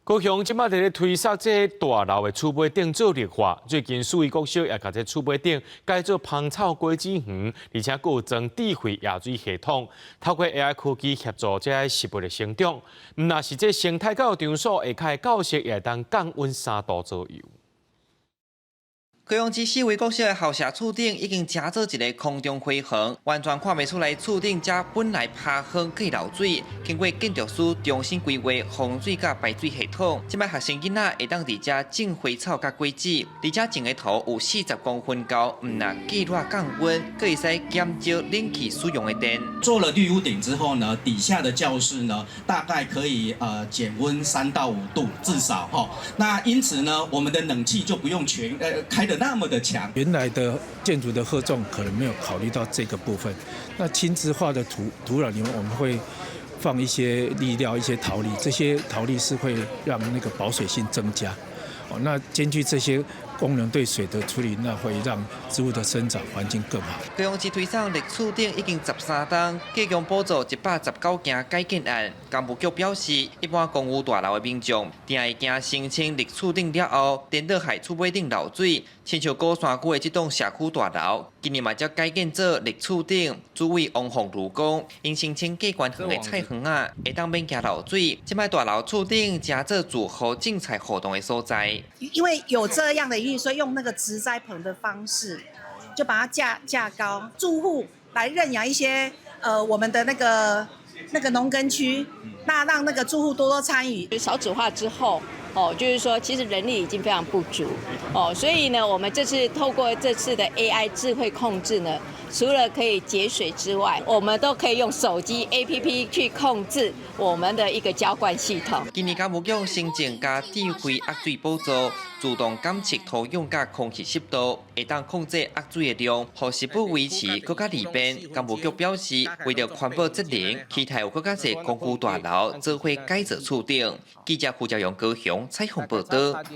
高雄即摆伫咧推设这大楼的厝尾顶做绿化，最近市委国小也甲这厝尾顶改做芳草果子园，而且还有装智慧野水系统，透过 AI 科技协助这植物的生长。若是这生态教育场所下开教室也当降温3度左右。 高雄市市委国小的校舍厝顶已经加做一个空中花园，完全看袂出来厝顶遮本来趴园可以流水。经过建筑师重新规划防水甲排水系统，即摆学生囡仔会当伫遮种花草甲果子，而且种的土有40公分高，唔若既热降温，佫会使减少冷气使用的电。做了绿屋顶之后呢，底下的教室呢，大概可以减温3到5度，至少哈。那因此呢，我们的冷气就不用开的那么的强。原来的建筑的荷重可能没有考虑到这个部分。那轻质化的土壤里面，我们会放一些砾料、一些陶粒，这些陶粒是会让那个保水性增加。哦，那兼具这些功能对水的处理，那会让植物的生长环境更好。高雄市推送绿厝顶已经13栋，计共补助119件改建案。工务局表示，一般公寓大楼的民众，定会惊申请绿厝顶了后，颠倒害厝尾顶漏水。亲像高山区的这栋社区大楼，今年嘛才改建做绿厝顶，主委王凤如讲，因申请计关园的菜园啊，会当免惊漏水。即摆大楼厝顶加做祝福种菜活动的所在。因为有这样的预算，用那个植栽棚的方式，就把它架高，住户来认养一些我们的那个农耕区，那让那个住户多多参与。少子化之后，就是说其实人力已经非常不足，所以呢，我们这次透过这次的 AI 智慧控制呢，除了可以节水之外，我们都可以用手机 APP 去控制我们的一个浇灌系统。今年工务局申请加智慧压水补助，自动监测土壤甲空气湿度，会当控制压水的量，让食物维持更加利便。工务局表示，为了环保责任，期待有更加侪公寓大楼做伙改造厝顶。记者胡兆阳高雄采访报道。